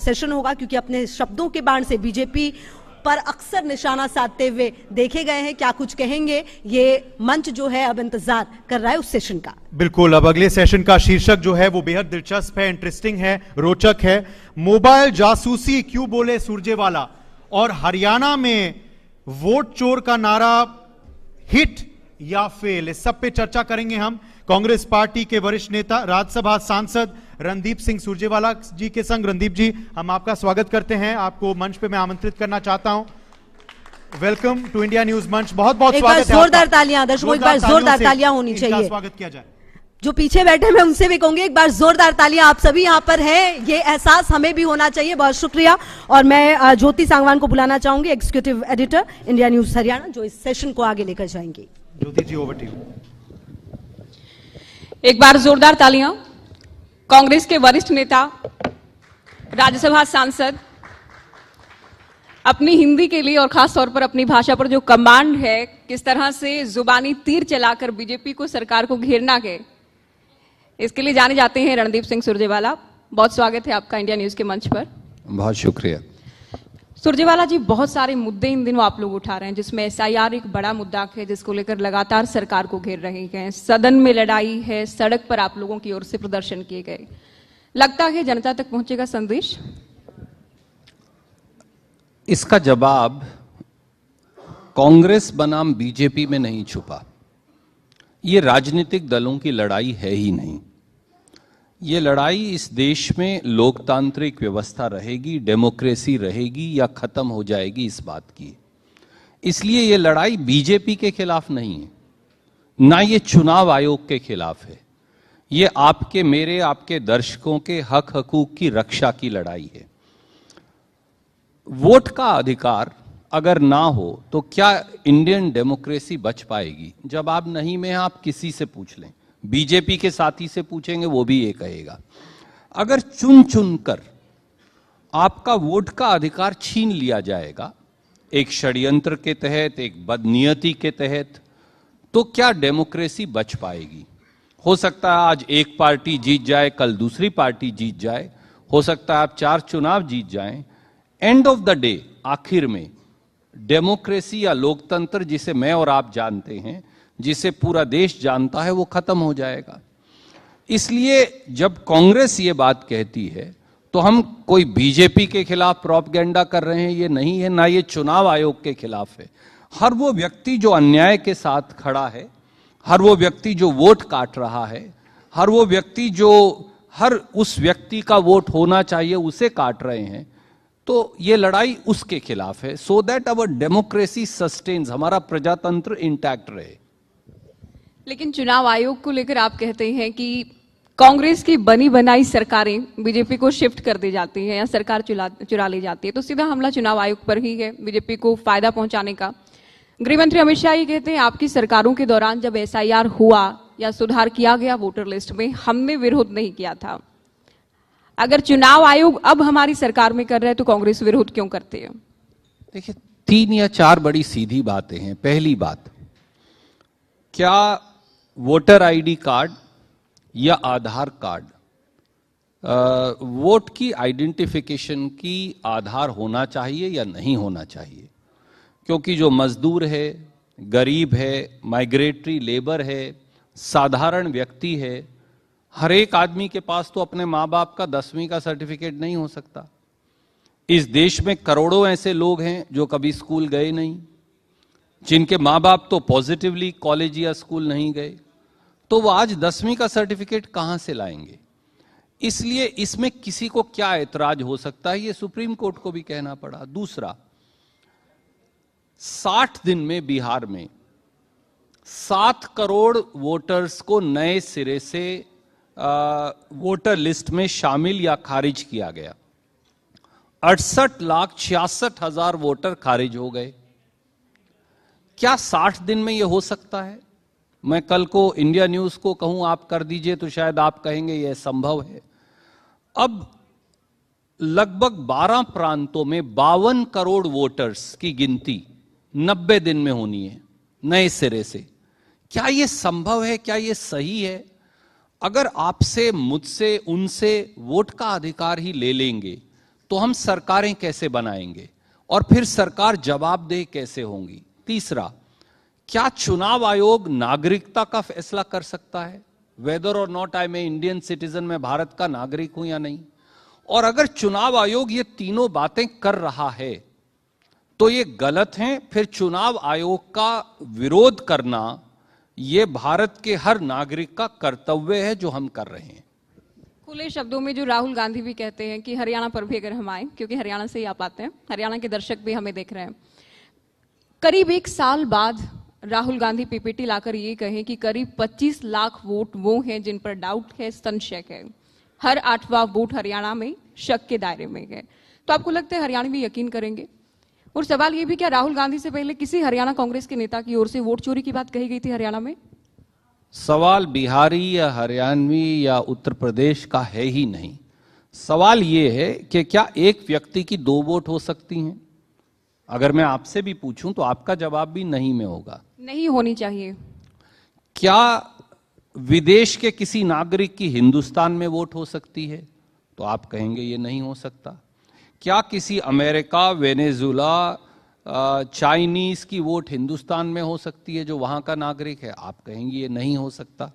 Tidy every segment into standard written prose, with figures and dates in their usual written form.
Session होगा, क्योंकि अपने शब्दों के बाण से बीजेपी पर अक्सर निशाना साधते हुए देखे गए हैं। क्या कुछ कहेंगे, ये मंच जो है अब इंतजार कर रहा है उस सेशन का। बिल्कुल, अब अगले सेशन का शीर्षक जो है वो बेहद दिलचस्प है, इंटरेस्टिंग है, रोचक है। मोबाइल जासूसी क्यों बोले सुरजेवाला, और हरियाणा में वोट चोर का नारा हिट या फेल, इस सब पे चर्चा करेंगे हम कांग्रेस पार्टी के वरिष्ठ नेता राज्यसभा सांसद रणदीप सिंह सुरजेवाला जी के संग। रणदीप जी, हम आपका स्वागत करते हैं, आपको मंच पे मैं आमंत्रित करना चाहता हूं। वेलकम टू इंडिया न्यूज मंच। बहुत बहुत स्वागत है। जोरदार तालियां दर्शकों, एक बार जोरदार तालियां होनी चाहिए। स्वागत किया जाए। जो पीछे बैठे मैं उनसे भी कहूंगी एक बार जोरदार तालियां। आप सभी यहाँ पर हैं, ये एहसास हमें भी होना चाहिए। बहुत शुक्रिया। और मैं ज्योति सांगवान को बुलाना चाहूंगी, executive editor India news Haryana, जो इस सेशन को आगे लेकर जाएंगी। ज्योति जी, ओवर टू यू। एक बार जोरदार तालियां। कांग्रेस के वरिष्ठ नेता, राज्यसभा सांसद, अपनी हिंदी के लिए और खास तौर पर अपनी भाषा पर जो कमांड है, किस तरह से जुबानी तीर चलाकर बीजेपी को, सरकार को घेरना है, इसके लिए जाने जाते हैं रणदीप सिंह सुरजेवाला। बहुत स्वागत है आपका इंडिया न्यूज के मंच पर। बहुत शुक्रिया। सुरजेवाला जी, बहुत सारे मुद्दे इन दिनों आप लोग उठा रहे हैं, जिसमें एसआईआर एक बड़ा मुद्दा है, जिसको लेकर लगातार सरकार को घेर रहे हैं। सदन में लड़ाई है, सड़क पर आप लोगों की ओर से प्रदर्शन किए गए। लगता है जनता तक पहुंचेगा संदेश? इसका जवाब कांग्रेस बनाम बीजेपी में नहीं छुपा। ये राजनीतिक दलों की लड़ाई है ही नहीं। ये लड़ाई इस देश में लोकतांत्रिक व्यवस्था रहेगी, डेमोक्रेसी रहेगी या खत्म हो जाएगी, इस बात की। इसलिए ये लड़ाई बीजेपी के खिलाफ नहीं है, ना ये चुनाव आयोग के खिलाफ है। ये आपके, मेरे, आपके दर्शकों के हक हकूक की रक्षा की लड़ाई है। वोट का अधिकार अगर ना हो तो क्या इंडियन डेमोक्रेसी बच पाएगी? जवाब नहीं में आप किसी से पूछ लें, बीजेपी के साथी से पूछेंगे, वो भी ये कहेगा। अगर चुन चुन कर आपका वोट का अधिकार छीन लिया जाएगा, एक षड्यंत्र के तहत, एक बदनीयती के तहत, तो क्या डेमोक्रेसी बच पाएगी? हो सकता है आज एक पार्टी जीत जाए, कल दूसरी पार्टी जीत जाए, हो सकता है आप 4 चुनाव जीत जाएं। एंड ऑफ द डे, आखिर में डेमोक्रेसी या लोकतंत्र, जिसे मैं और आप जानते हैं, जिसे पूरा देश जानता है, वो खत्म हो जाएगा। इसलिए जब कांग्रेस ये बात कहती है तो हम कोई बीजेपी के खिलाफ प्रोपेगेंडा कर रहे हैं, ये नहीं है, ना ये चुनाव आयोग के खिलाफ है। हर वो व्यक्ति जो अन्याय के साथ खड़ा है, हर वो व्यक्ति जो वोट काट रहा है, हर वो व्यक्ति जो हर उस व्यक्ति का वोट होना चाहिए उसे काट रहे हैं, तो ये लड़ाई उसके खिलाफ है, so that our democracy sustains, हमारा प्रजातंत्र इंटैक्ट रहे। लेकिन चुनाव आयोग को लेकर आप कहते हैं कि कांग्रेस की बनी बनाई सरकारें बीजेपी को शिफ्ट कर दी जाती हैं या सरकार चुरा ली जाती है, तो सीधा हमला चुनाव आयोग पर ही है, बीजेपी को फायदा पहुंचाने का। गृह मंत्री अमित शाह ये कहते हैं आपकी सरकारों के दौरान जब एसआईआर हुआ या सुधार किया गया वोटर लिस्ट में, हमने विरोध नहीं किया था। अगर चुनाव आयोग अब हमारी सरकार में कर रहे हैं तो कांग्रेस विरोध क्यों करती है? देखिए, 3 या 4 बड़ी सीधी बातें हैं। पहली बात, क्या वोटर आईडी कार्ड या आधार कार्ड वोट की आइडेंटिफिकेशन की आधार होना चाहिए या नहीं होना चाहिए? क्योंकि जो मजदूर है, गरीब है, माइग्रेटरी लेबर है, साधारण व्यक्ति है, हर एक आदमी के पास तो अपने माँ बाप का 10वीं का सर्टिफिकेट नहीं हो सकता। इस देश में करोड़ों ऐसे लोग हैं जो कभी स्कूल गए नहीं, जिनके माँ बाप तो पॉजिटिवली कॉलेज या स्कूल नहीं गए, तो वो आज 10वीं का सर्टिफिकेट कहां से लाएंगे? इसलिए इसमें किसी को क्या ऐतराज हो सकता है, ये सुप्रीम कोर्ट को भी कहना पड़ा। दूसरा, 60 दिन में बिहार में 7 करोड़ वोटर्स को नए सिरे से वोटर लिस्ट में शामिल या खारिज किया गया। 68,66,000 वोटर खारिज हो गए। क्या 60 दिन में यह हो सकता है? मैं कल को इंडिया न्यूज को कहूं आप कर दीजिए तो शायद आप कहेंगे यह संभव है। अब लगभग 12 प्रांतों में 52 करोड़ वोटर्स की गिनती 90 दिन में होनी है नए सिरे से। क्या यह संभव है? क्या यह सही है? अगर आपसे, मुझसे, उनसे वोट का अधिकार ही ले लेंगे तो हम सरकारें कैसे बनाएंगे और फिर सरकार जवाबदेह कैसे होंगी। तीसरा, क्या चुनाव आयोग नागरिकता का फैसला कर सकता है, वेदर और नॉट आई में इंडियन सिटीजन, में भारत का नागरिक हूं या नहीं। और अगर चुनाव आयोग ये तीनों बातें कर रहा है तो ये गलत है। फिर चुनाव आयोग का विरोध करना ये भारत के हर नागरिक का कर्तव्य है जो हम कर रहे हैं। खुले शब्दों में जो राहुल गांधी भी कहते हैं कि हरियाणा पर भी अगर हम आए, क्योंकि हरियाणा से ही आप आते हैं, हरियाणा के दर्शक भी हमें देख रहे हैं, करीब 1 साल बाद राहुल गांधी पीपीटी लाकर ये कहें कि करीब 25 लाख वोट वो हैं जिन पर डाउट है, संशय है, हर 8वां वोट हरियाणा में शक के दायरे में है, तो आपको लगता है हरियाणवी यकीन करेंगे? और सवाल ये भी, क्या राहुल गांधी से पहले किसी हरियाणा कांग्रेस के नेता की ओर से वोट चोरी की बात कही गई थी हरियाणा में? सवाल बिहारी या हरियाणवी या उत्तर प्रदेश का है ही नहीं। सवाल यह है कि क्या एक व्यक्ति की 2 वोट हो सकती हैं? अगर मैं आपसे भी पूछूं तो आपका जवाब भी नहीं में होगा। नहीं होनी चाहिए। क्या विदेश के किसी नागरिक की हिंदुस्तान में वोट हो सकती है? तो आप कहेंगे ये नहीं हो सकता। क्या किसी अमेरिका, वेनेजुला, चाइनीज की वोट हिंदुस्तान में हो सकती है जो वहां का नागरिक है? आप कहेंगे ये नहीं हो सकता।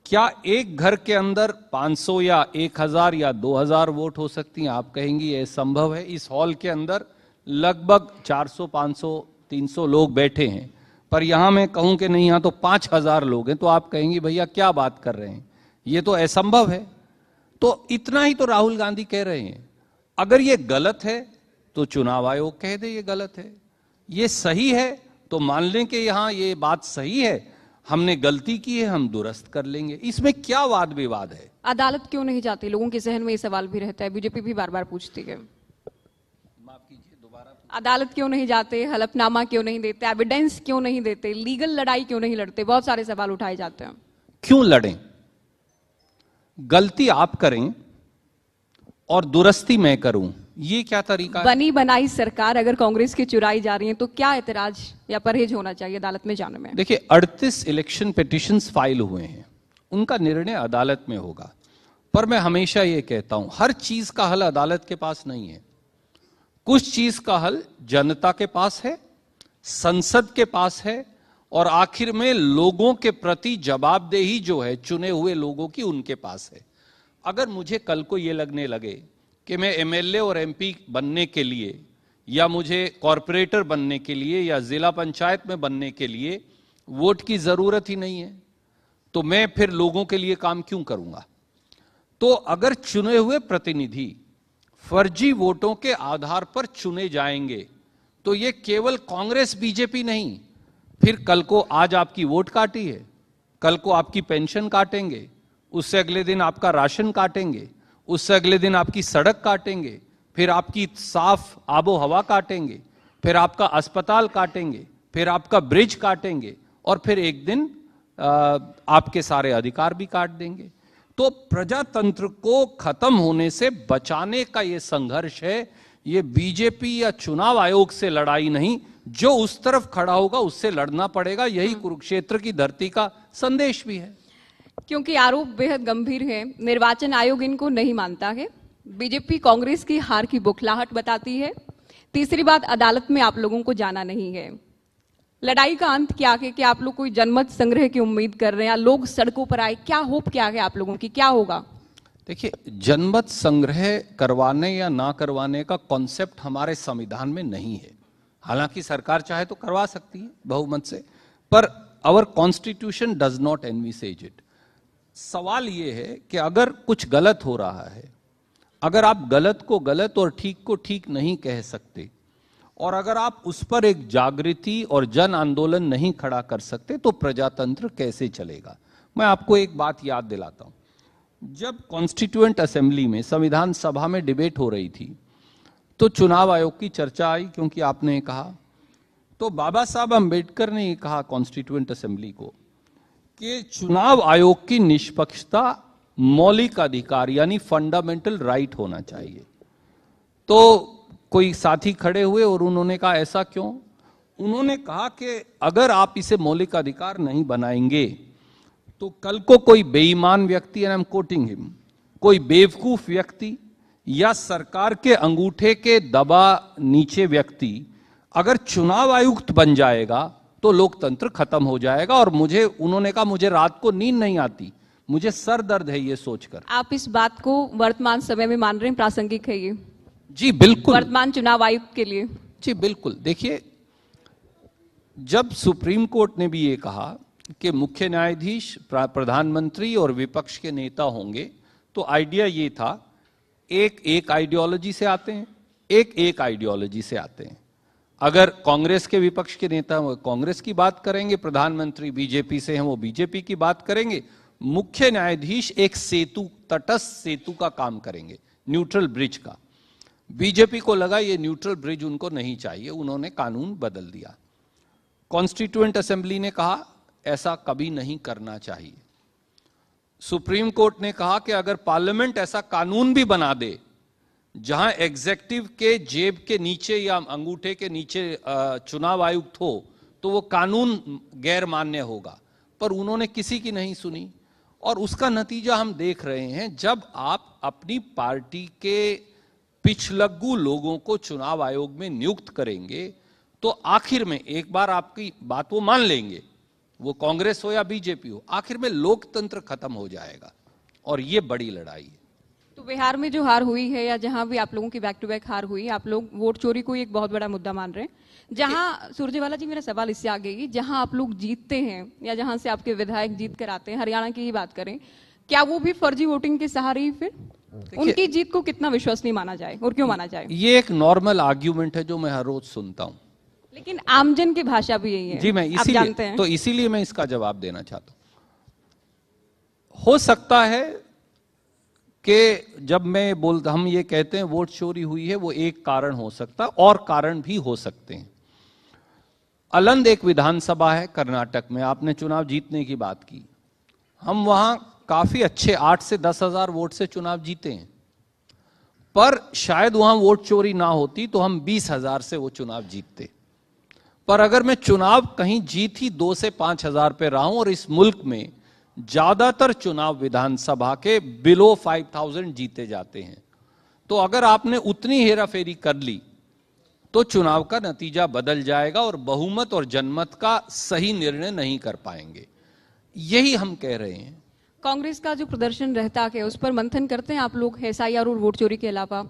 क्या एक घर के अंदर 500 या 1000 या 2000 वोट हो सकती हैं? आप कहेंगे ये संभव है। इस हॉल के अंदर लगभग 400, 500, 300 लोग बैठे हैं, पर यहां मैं कहूं कि नहीं, यहां तो 5000 लोग हैं, तो आप कहेंगे भैया क्या बात कर रहे हैं, ये तो असंभव है। तो इतना ही तो राहुल गांधी कह रहे हैं। अगर ये गलत है तो चुनाव आयोग कह दे ये गलत है, ये सही है तो मान लें कि यहां ये बात सही है, हमने गलती की है, हम दुरुस्त कर लेंगे। इसमें क्या वाद विवाद है? अदालत क्यों नहीं जाती? लोगों के जहन में ये सवाल भी रहता है, बीजेपी भी बार बार पूछती है। माफ कीजिए, दोबारा। अदालत क्यों नहीं जाते, हलफनामा क्यों नहीं देते, एविडेंस क्यों नहीं देते, लीगल लड़ाई क्यों नहीं लड़ते? बहुत सारे सवाल उठाए जाते हैं। क्यों लड़ें? गलती आप करें और दुरुस्ती मैं करूं, ये क्या तरीका है? बनी बनाई सरकार अगर कांग्रेस की चुराई जा रही है तो क्या एतराज या परहेज होना चाहिए अदालत में जाने में? देखिए, 38 इलेक्शन पिटिशंस फाइल हुए हैं, उनका निर्णय अदालत में होगा। पर मैं हमेशा ये कहता हूं, हर चीज का हल अदालत के पास नहीं है। कुछ चीज का हल जनता के पास है, संसद के पास है, और आखिर में लोगों के प्रति जवाबदेही जो है चुने हुए लोगों की, उनके पास है। अगर मुझे कल को ये लगने लगे कि मैं एमएलए और एमपी बनने के लिए, या मुझे कॉरपोरेटर बनने के लिए, या जिला पंचायत में बनने के लिए वोट की जरूरत ही नहीं है, तो मैं फिर लोगों के लिए काम क्यों करूंगा? तो अगर चुने हुए प्रतिनिधि फर्जी वोटों के आधार पर चुने जाएंगे तो ये केवल कांग्रेस बीजेपी नहीं, फिर कल को आज आपकी वोट काटी है, कल को आपकी पेंशन काटेंगे, उससे अगले दिन आपका राशन काटेंगे, उससे अगले दिन आपकी सड़क काटेंगे, फिर आपकी साफ आबो हवा काटेंगे, फिर आपका अस्पताल काटेंगे, फिर आपका ब्रिज काटेंगे, और फिर एक दिन आपके सारे अधिकार भी काट देंगे। तो प्रजातंत्र को खत्म होने से बचाने का ये संघर्ष है। ये बीजेपी या चुनाव आयोग से लड़ाई नहीं, जो उस तरफ खड़ा होगा उससे लड़ना पड़ेगा। यही कुरुक्षेत्र की धरती का संदेश भी है। क्योंकि आरोप बेहद गंभीर है, निर्वाचन आयोग इनको नहीं मानता है, बीजेपी कांग्रेस की हार की बुखलाहट बताती है। तीसरी बात, अदालत में आप लोगों को जाना नहीं है। लड़ाई का अंत क्या है कि आप लोग कोई जनमत संग्रह की उम्मीद कर रहे हैं, या लोग सड़कों पर आए? क्या होप क्या है आप लोगों की, क्या होगा? देखिए, जनमत संग्रह करवाने या ना करवाने का कॉन्सेप्ट हमारे संविधान में नहीं है। हालांकि सरकार चाहे तो करवा सकती है बहुमत से, per hour constitution does not envisages it. सवाल यह है कि अगर कुछ गलत हो रहा है, अगर आप गलत को गलत और ठीक को ठीक नहीं कह सकते, और अगर आप उस पर एक जागृति और जन आंदोलन नहीं खड़ा कर सकते, तो प्रजातंत्र कैसे चलेगा? मैं आपको एक बात याद दिलाता हूं। जब कॉन्स्टिट्यूएंट असेंबली में, संविधान सभा में डिबेट हो रही थी, तो चुनाव आयोग की चर्चा आई, क्योंकि आपने कहा, तो बाबा साहब अंबेडकर ने कहा कॉन्स्टिट्यूएंट असेंबली को कि चुनाव आयोग की निष्पक्षता मौलिक अधिकार यानी फंडामेंटल राइट होना चाहिए। तो कोई साथी खड़े हुए और उन्होंने कहा ऐसा क्यों? उन्होंने कहा कि अगर आप इसे मौलिक अधिकार नहीं बनाएंगे तो कल को कोई बेईमान व्यक्ति, and I am quoting him, कोई बेवकूफ व्यक्ति या सरकार के अंगूठे के दबा नीचे व्यक्ति अगर चुनाव आयुक्त बन जाएगा तो लोकतंत्र खत्म हो जाएगा। और उन्होंने कहा मुझे रात को नींद नहीं आती, मुझे सर दर्द है ये सोचकर। आप इस बात को वर्तमान समय में मान रहे हैं, प्रासंगिक है ये? जी बिल्कुल, वर्तमान चुनाव आयुक्त के लिए। जी बिल्कुल। देखिए, जब सुप्रीम कोर्ट ने भी ये कहा कि मुख्य न्यायाधीश, प्रधानमंत्री और विपक्ष के नेता होंगे, तो आइडिया ये था एक आइडियोलॉजी से आते हैं, एक आइडियोलॉजी से आते हैं। अगर कांग्रेस के विपक्ष के नेता वो कांग्रेस की बात करेंगे, प्रधानमंत्री बीजेपी से हैं वो बीजेपी की बात करेंगे, मुख्य न्यायाधीश एक सेतु, तटस्थ सेतु का काम करेंगे, न्यूट्रल ब्रिज का। बीजेपी को लगा ये न्यूट्रल ब्रिज उनको नहीं चाहिए, उन्होंने कानून बदल दिया। कॉन्स्टिट्यूएंट असेंबली ने कहा ऐसा कभी नहीं करना चाहिए। सुप्रीम कोर्ट ने कहा कि अगर पार्लियामेंट ऐसा कानून भी बना दे जहां एग्जीक्यूटिव के जेब के नीचे या अंगूठे के नीचे चुनाव आयुक्त हो तो वो कानून गैर मान्य होगा, पर उन्होंने किसी की नहीं सुनी। और उसका नतीजा हम देख रहे हैं, जब आप अपनी पार्टी के पिछलग्गू लोगों को चुनाव आयोग में नियुक्त करेंगे तो आखिर में, एक बार आपकी बात वो मान लेंगे, वो कांग्रेस हो या बीजेपी हो, आखिर में लोकतंत्र खत्म हो जाएगा। और ये बड़ी लड़ाई है। तो बिहार में जो हार हुई है या जहां भी आप लोगों की बैक टू बैक हार हुई, आप लोग वोट चोरी को एक बहुत बड़ा मुद्दा मान रहे हैं। जहां सुरजेवाला जी, मेरा सवाल इससे आगे ही, जहां आप लोग जीतते हैं या जहां से आपके विधायक जीत कर आते हैं, हरियाणा की ही बात करें, क्या वो भी फर्जी वोटिंग के सहारे ही फिर उनकी जीत को कितना विश्वसनीय माना जाए और क्यों माना जाए? ये एक नॉर्मल आर्ग्यूमेंट है जो मैं हर रोज सुनता हूं, लेकिन आमजन की भाषा भी यही है। जी मैं आप जानते हैं। तो इसीलिए मैं इसका जवाब देना चाहता हूं। हो सकता है कि जब हम ये कहते हैं वोट चोरी हुई है, वो एक कारण हो सकता है, और कारण भी हो सकते हैं। अलंद एक विधानसभा है कर्नाटक में, आपने चुनाव जीतने की बात की, हम वहां काफी अच्छे 8 से 10 हजार वोट से चुनाव जीते हैं, पर शायद वहां वोट चोरी ना होती तो हम 20 हजार से वो चुनाव जीतते। पर अगर मैं चुनाव कहीं जीत ही 2 से 5 हजार पे रहा हूं, और इस मुल्क में ज्यादातर चुनाव विधानसभा के बिलो 5000 जीते जाते हैं, तो अगर आपने उतनी हेराफेरी कर ली तो चुनाव का नतीजा बदल जाएगा और बहुमत और जनमत का सही निर्णय नहीं कर पाएंगे। यही हम कह रहे हैं। कांग्रेस का जो प्रदर्शन रहता है उस पर मंथन करते हैं आप लोग, एसआईआर और वोट चोरी के अलावा?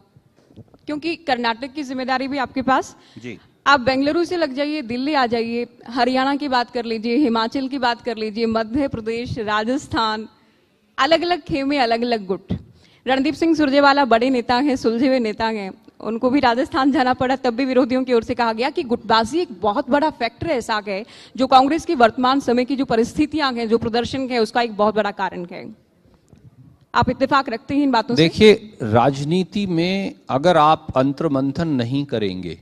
क्योंकि कर्नाटक की जिम्मेदारी भी आपके पास। जी, आप बेंगलुरु से लग जाइए, दिल्ली आ जाइए, हरियाणा की बात कर लीजिए, हिमाचल की बात कर लीजिए, मध्य प्रदेश, राजस्थान, अलग अलग खेमे, अलग अलग गुट। रणदीप सिंह सुरजेवाला बड़े नेता हैं, सुलझे हुए नेता हैं, उनको भी राजस्थान जाना पड़ा, तब भी विरोधियों की ओर से कहा गया कि गुटबाजी एक बहुत बड़ा फैक्टर ऐसा है जो कांग्रेस की वर्तमान समय की जो परिस्थितियां हैं, जो प्रदर्शन है, उसका एक बहुत बड़ा कारण है। आप इत्तेफाक रखते हैं इन बातों से? देखिए, राजनीति में अगर आप अंतर्मंथन नहीं करेंगे,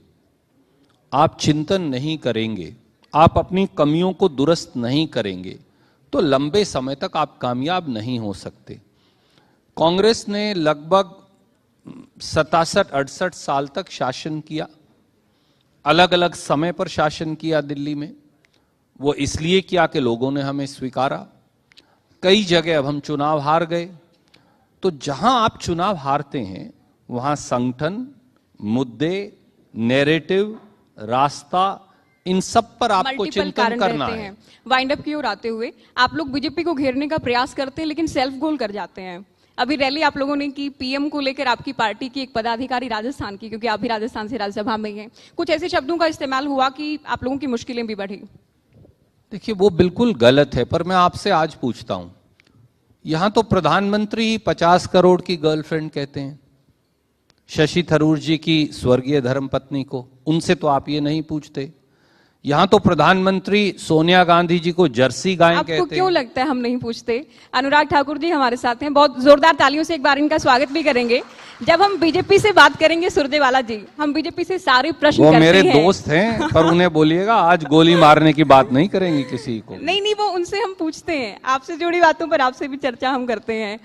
आप चिंतन नहीं करेंगे, आप अपनी कमियों को दुरुस्त नहीं करेंगे, तो लंबे समय तक आप कामयाब नहीं हो सकते। कांग्रेस ने लगभग 67-68 साल तक शासन किया, अलग अलग समय पर शासन किया दिल्ली में। वो इसलिए किया कि लोगों ने हमें स्वीकारा। कई जगह अब हम चुनाव हार गए, तो जहां आप चुनाव हारते हैं वहां संगठन, मुद्दे, नैरेटिव, रास्ता, इन सब पर आपको चिंतन करना है। वाइंड अप की ओर आते हुए, आप लोग बीजेपी को घेरने का प्रयास करते हैं लेकिन सेल्फ गोल कर जाते हैं। अभी रैली आप लोगों ने की पीएम को लेकर, आपकी पार्टी की एक पदाधिकारी राजस्थान की, क्योंकि आप भी राजस्थान से राज्यसभा में हैं, कुछ ऐसे शब्दों का इस्तेमाल हुआ कि आप लोगों की मुश्किलें भी बढ़ी। देखिए, वो बिल्कुल गलत है, पर मैं आपसे आज पूछता हूं, यहां तो प्रधानमंत्री ही 50 करोड़ की गर्लफ्रेंड कहते हैं शशि थरूर जी की स्वर्गीय धर्मपत्नी को, उनसे तो आप ये नहीं पूछते। यहां तो प्रधानमंत्री सोनिया गांधी जी को जर्सी गायें कहते हैं। आपको क्यों लगता है हम नहीं पूछते? अनुराग ठाकुर जी हमारे साथ हैं, बहुत जोरदार तालियों से एक बार इनका स्वागत भी करेंगे। जब हम बीजेपी से बात करेंगे, सुरजेवाला जी, हम बीजेपी से सारे प्रश्न वो करते मेरे हैं। दोस्त हैं, पर उन्हें बोलिएगा आज गोली मारने की बात नहीं करेंगे किसी को। नहीं, वो उनसे हम पूछते हैं, आपसे जुड़ी बातों पर आपसे भी चर्चा हम करते हैं।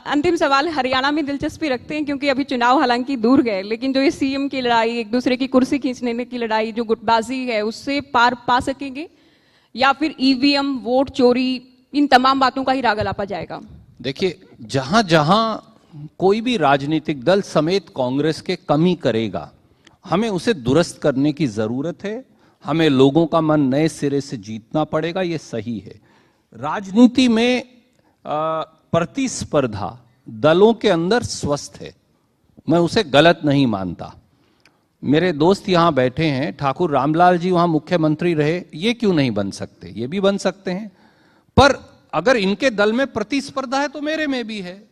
अंतिम सवाल, हरियाणा में दिलचस्पी रखते हैं क्योंकि अभी चुनाव हालांकि दूर गए, लेकिन जो ये सीएम की लड़ाई, एक दूसरे की कुर्सी खींचने की लड़ाई, जो गुटबाजी है, उससे पार पा सकेंगे या फिर ईवीएम, वोट चोरी, इन तमाम बातों का ही राग अलापा जाएगा? देखिए, जहां जहां कोई भी राजनीतिक दल समेत कांग्रेस के कमी करेगा, हमें उसे दुरुस्त करने की जरूरत है। हमें लोगों का मन नए सिरे से जीतना पड़ेगा, ये सही है। राजनीति में प्रतिस्पर्धा दलों के अंदर स्वस्थ है, मैं उसे गलत नहीं मानता। मेरे दोस्त यहां बैठे हैं, ठाकुर रामलाल जी वहां मुख्यमंत्री रहे, ये क्यों नहीं बन सकते? ये भी बन सकते हैं। पर अगर इनके दल में प्रतिस्पर्धा है तो मेरे में भी है,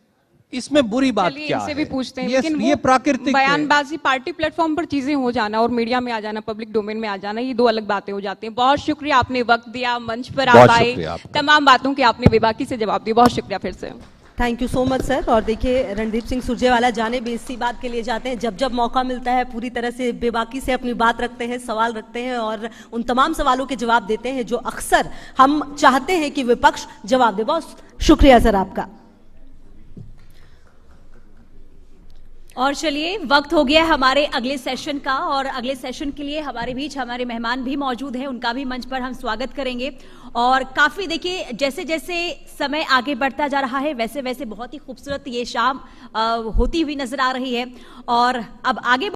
इसमें बुरी बात चलिए क्या इनसे है? भी पूछते हैं, ये, लेकिन ये वो प्राकृतिक है। बयानबाजी, पार्टी प्लेटफॉर्म पर चीजें हो जाना और मीडिया में आ जाना, पब्लिक डोमेन में आ जाना, ये दो अलग बातें हो जाती हैं। बहुत शुक्रिया, आपने वक्त दिया, मंच पर बहुत आप शुक्रिया आए, आपका। तमाम बातों के आपने बेबाकी से जवाब दिए, बहुत शुक्रिया फिर से। Thank you so much sir. और देखिए रणदीप सिंह सुरजेवाला जाने भी इसी बात के लिए जाते हैं, जब जब मौका मिलता है पूरी तरह से बेबाकी से अपनी बात रखते हैं, सवाल रखते हैं और उन तमाम सवालों के जवाब देते हैं जो अक्सर हम चाहते हैं कि विपक्ष जवाब दे। बहुत शुक्रिया सर आपका। और चलिए वक्त हो गया हमारे अगले सेशन का, और अगले सेशन के लिए हमारे बीच हमारे मेहमान भी मौजूद हैं, उनका भी मंच पर हम स्वागत करेंगे। और काफी देखिए जैसे जैसे समय आगे बढ़ता जा रहा है वैसे वैसे बहुत ही खूबसूरत ये शाम होती हुई नजर आ रही है। और अब आगे